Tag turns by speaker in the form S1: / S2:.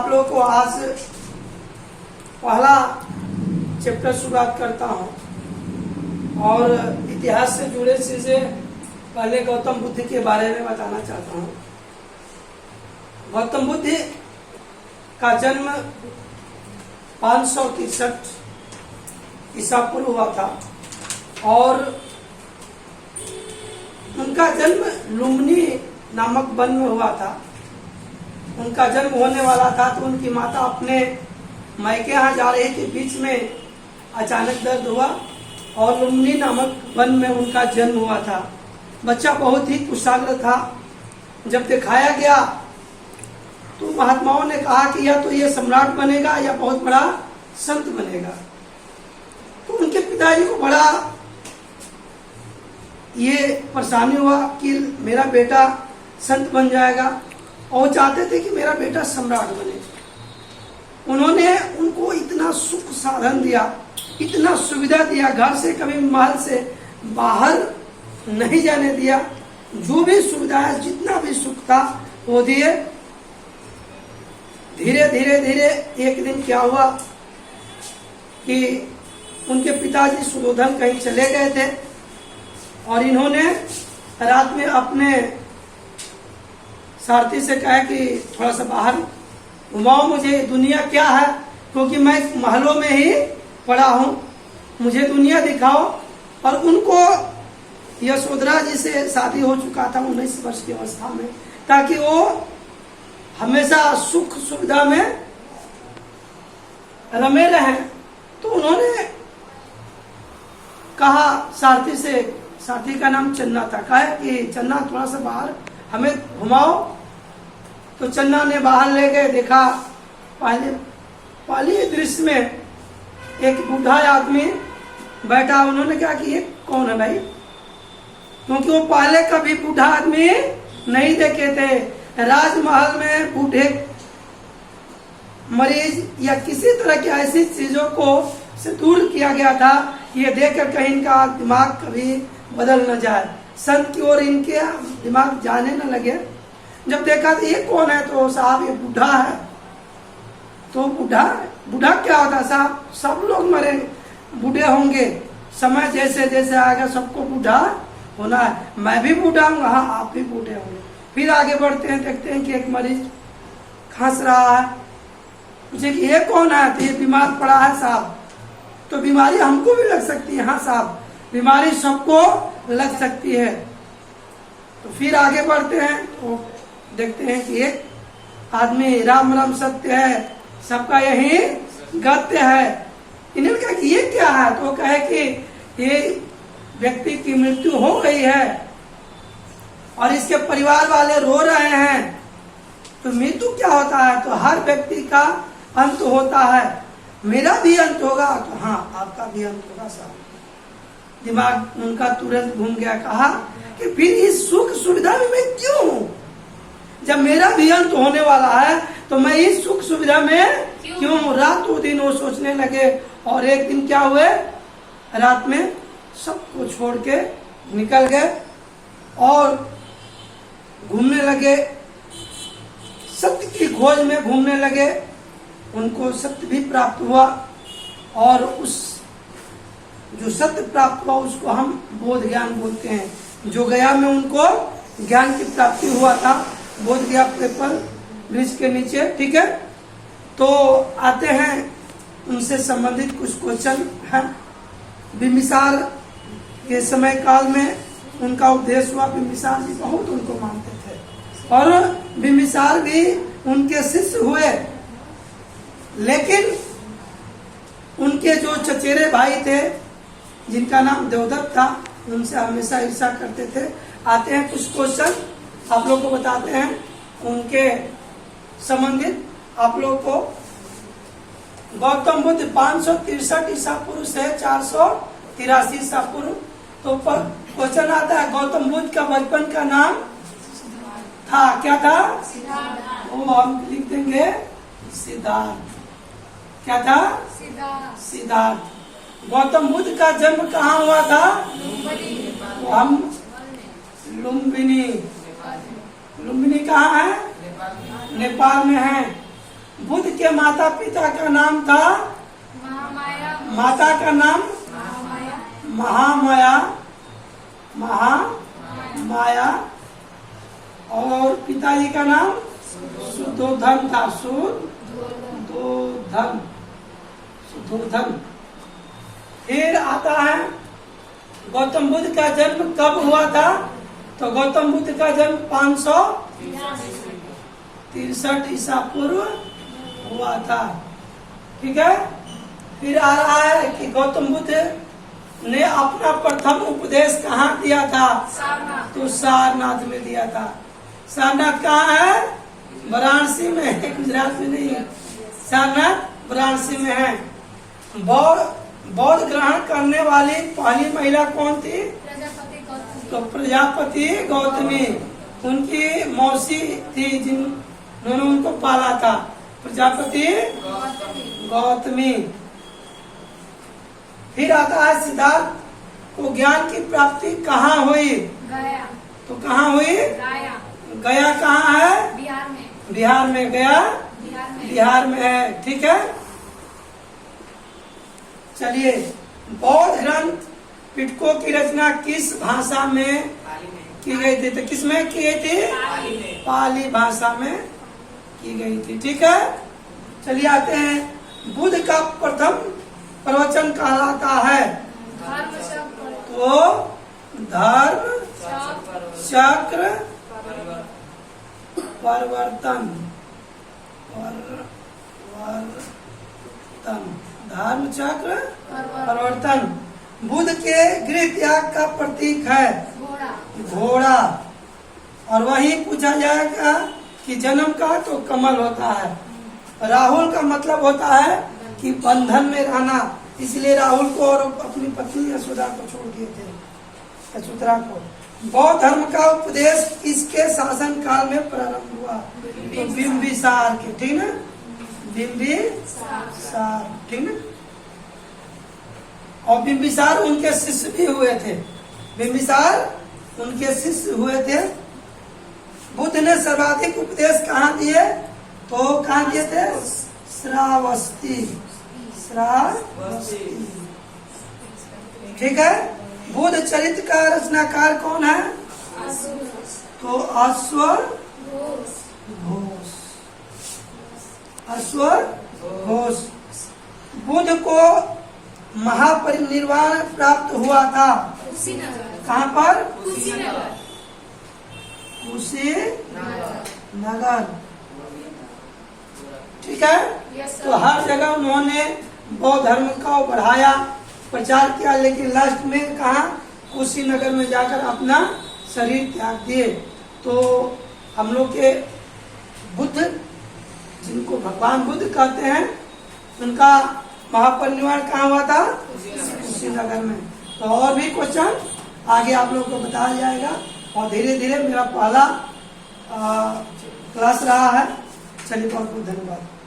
S1: आप लोगों को आज पहला चैप्टर शुरुआत करता हूँ और इतिहास से जुड़े चीजें पहले गौतम बुद्ध के बारे में बताना चाहता हूँ। गौतम बुद्ध का जन्म 563 ईसा पूर्व हुआ था और उनका जन्म लुम्बिनी नामक वन में हुआ था। उनका जन्म होने वाला था तो उनकी माता अपने मायके यहाँ जा रही थी, बीच में अचानक दर्द हुआ और लुम्बिनी नामक वन में उनका जन्म हुआ था। बच्चा बहुत ही कुशाग्र था। जब दिखाया गया तो महात्माओं ने कहा कि या तो ये सम्राट बनेगा या बहुत बड़ा संत बनेगा। तो उनके पिताजी को बड़ा ये परेशानी हुआ कि मेरा बेटा संत बन जाएगा और चाहते थे कि मेरा बेटा सम्राट बने। उन्होंने उनको इतना सुख साधन दिया, इतना सुविधा दिया, घर से कभी महल से बाहर नहीं जाने दिया। जो भी सुविधा है, जितना भी सुख था वो दिए। धीरे धीरे धीरे एक दिन क्या हुआ कि उनके पिताजी सुधोधन कहीं चले गए थे और इन्होंने रात में अपने सारथी से कहा कि थोड़ा सा बाहर घुमाओ मुझे, दुनिया क्या है, क्योंकि मैं महलों में ही पड़ा हूँ, मुझे दुनिया दिखाओ। और उनको यशोधरा जी से शादी हो चुका था 19 वर्ष की अवस्था में, ताकि वो हमेशा सुख सुविधा में रमे रहे। तो उन्होंने कहा सारथी से, सारथी का नाम चन्ना था, कहा कि चन्ना थोड़ा सा बाहर हमें घुमाओ। तो चन्ना ने बाहर ले गए। देखा पहले दृश्य में एक बूढ़ा आदमी बैठा। उन्होंने कहा कि ये कौन है भाई, क्योंकि वो पहले कभी बूढ़ा आदमी नहीं देखे थे। राजमहल में बूढ़े मरीज या किसी तरह की ऐसी चीजों को से दूर किया गया था, ये देखकर कहीं इनका दिमाग कभी बदल न जाए, संत की ओर इनके दिमाग जाने न लगे। जब देखा तो ये कौन है, तो साहब ये बूढ़ा है। तो बूढ़ा क्या होता साहब, सब लोग मरे बूढ़े होंगे, समय जैसे जैसे आएगा सबको बूढ़ा होना है, मैं भी बूढ़ा हूँ, हाँ आप भी बूढ़े होंगे। फिर आगे बढ़ते हैं, देखते हैं कि एक मरीज खांस रहा है। पूछे कि ये कौन है, तो ये बीमार पड़ा है साहब। तो बीमारी हमको भी लग सकती है, हाँ साहब बीमारी सबको लग सकती है। तो फिर आगे बढ़ते हैं तो देखते हैं कि एक आदमी राम राम सत्य है, सबका यही गत्य है। इन्होंने कहा कि ये क्या है, तो कहे कि ये व्यक्ति की मृत्यु हो गई है और इसके परिवार वाले रो रहे हैं। तो मृत्यु क्या होता है, तो हर व्यक्ति का अंत होता है, मेरा भी अंत होगा। तो हाँ आपका भी अंत होगा साहब। दिमाग उनका तुरंत घूम गया। कहा कि फिर इस सुख सुविधा में मैं क्यों हूँ, जब मेरा भी अंत होने वाला है तो मैं इस सुख सुविधा में क्यों हूँ। रातों दिन वो सोचने लगे और एक दिन क्या हुए, रात में सबको छोड़ के निकल गए और घूमने लगे, सत्य की खोज में घूमने लगे। उनको सत्य भी प्राप्त हुआ और उस जो सत्य प्राप्त हुआ उसको हम बोध ज्ञान बोलते हैं। जो गया में उनको ज्ञान की प्राप्ति हुआ था, बोध गया पेपर ब्रिज के नीचे, ठीक है। तो आते हैं उनसे संबंधित कुछ क्वेश्चन हैं। बिम्बिसार के समय काल में उनका उपदेश हुआ। बिम्बिसार जी बहुत उनको मानते थे और बिम्बिसार भी उनके शिष्य हुए, लेकिन उनके जो चचेरे भाई थे जिनका नाम देवदत्त था, उनसे हमेशा ईर्ष्या करते थे। आते हैं कुछ क्वेश्चन आप लोग को बताते हैं उनके संबंधित आप लोग को। गौतम बुद्ध 563 ईसा पूर्व से 483 ईसा पूर्व। तो क्वेश्चन आता है गौतम बुद्ध का बचपन का नाम था, क्या था, वो हम लिख देंगे सिद्धार्थ। क्या था, सिद्धार्थ। गौतम बुद्ध का जन्म कहाँ हुआ था, हम लुम्बिनी। लुम्बिनी कहाँ है, नेपाल में है। बुद्ध इनके माता पिता का नाम था
S2: महामाया।
S1: माता का नाम
S2: महामाया।
S1: महामाया, महामाया, और पिताजी का नाम शुद्धोधन था, शुद्धोधन, शुद्धोधन। फिर आता है गौतम बुद्ध का जन्म कब हुआ था? तो गौतम बुद्ध का जन्म 563 ईसा पूर्व हुआ था। ठीक है। फिर आ रहा है कि गौतम बुद्ध ने अपना प्रथम उपदेश कहाँ दिया था?
S2: सारनाथ।
S1: तो सारनाथ में दिया था। सारनाथ कहाँ है? वाराणसी में है, गुजरात में नहीं है। सारनाथ वाराणसी में है। बौद्ध ग्रहण करने वाली पहली महिला कौन थी?
S2: प्रजापति गौतमी।
S1: तो प्रजापति गौतमी, उनकी मौसी थी जिन्होंने उनको पाला था, प्रजापति गौतमी। फिर आता है सिद्धार्थ को ज्ञान की प्राप्ति कहाँ हुई?
S2: गया।
S1: तो कहाँ हुई?
S2: गया।
S1: गया कहाँ है?
S2: बिहार में।
S1: बिहार में। गया
S2: बिहार में।
S1: बिहार में है। ठीक है। चलिए, बौद्ध ग्रंथ पिटकों की रचना किस भाषा में की गई थी? तो किस में की गई थी? पाली भाषा में की गई थी। ठीक है। चलिए आते हैं, बुद्ध का प्रथम प्रवचन कहलाता है
S2: धर्म चक्र।
S1: तो धर्म चक्र परिवर्तन, धर्म चक्र परिवर्तन। बुद्ध के गृह त्याग का प्रतीक है
S2: घोड़ा।
S1: घोड़ा। और वही पूछा जाएगा कि जन्म का, तो कमल होता है। राहुल का मतलब होता है कि बंधन में रहना, इसलिए राहुल को और अपनी पत्नी यशोदा को छोड़ दिए थे, यशोधरा को। बौद्ध धर्म का उपदेश किसके शासन काल में प्रारंभ हुआ? तो बिंबिसार के। ठीक ना? बिंबिसार। ठीक ना? और बिंबिसार उनके शिष्य भी हुए थे। बिंबिसार उनके शिष्य हुए थे। बुद्ध ने सर्वाधिक उपदेश कहाँ दिए? तो कहाँ दिए थे? श्रावस्ती। ठीक है। बुद्ध चरित्र का रचनाकार कौन है? तो अश्वघोष। अश्वघोष। बुद्ध को महापरिनिर्वाण प्राप्त हुआ था
S2: कुशीनगर।
S1: कहाँ पर?
S2: कुशीनगर।
S1: कुशीनगर। ठीक है।
S2: यस
S1: तो हर जगह उन्होंने बौद्ध धर्म का बढ़ाया, प्रचार किया, लेकिन लास्ट में कहा? कुशीनगर में जाकर अपना शरीर त्याग दिए। तो हम लोग के बुद्ध, जिनको भगवान बुद्ध कहते हैं, उनका महापरिनिर्वाण कहाँ हुआ था? कुशीनगर में। तो और भी क्वेश्चन आगे आप लोग को बताया जाएगा। और धीरे धीरे मेरा पहला क्लास रहा है। चलिए, बहुत बहुत धन्यवाद।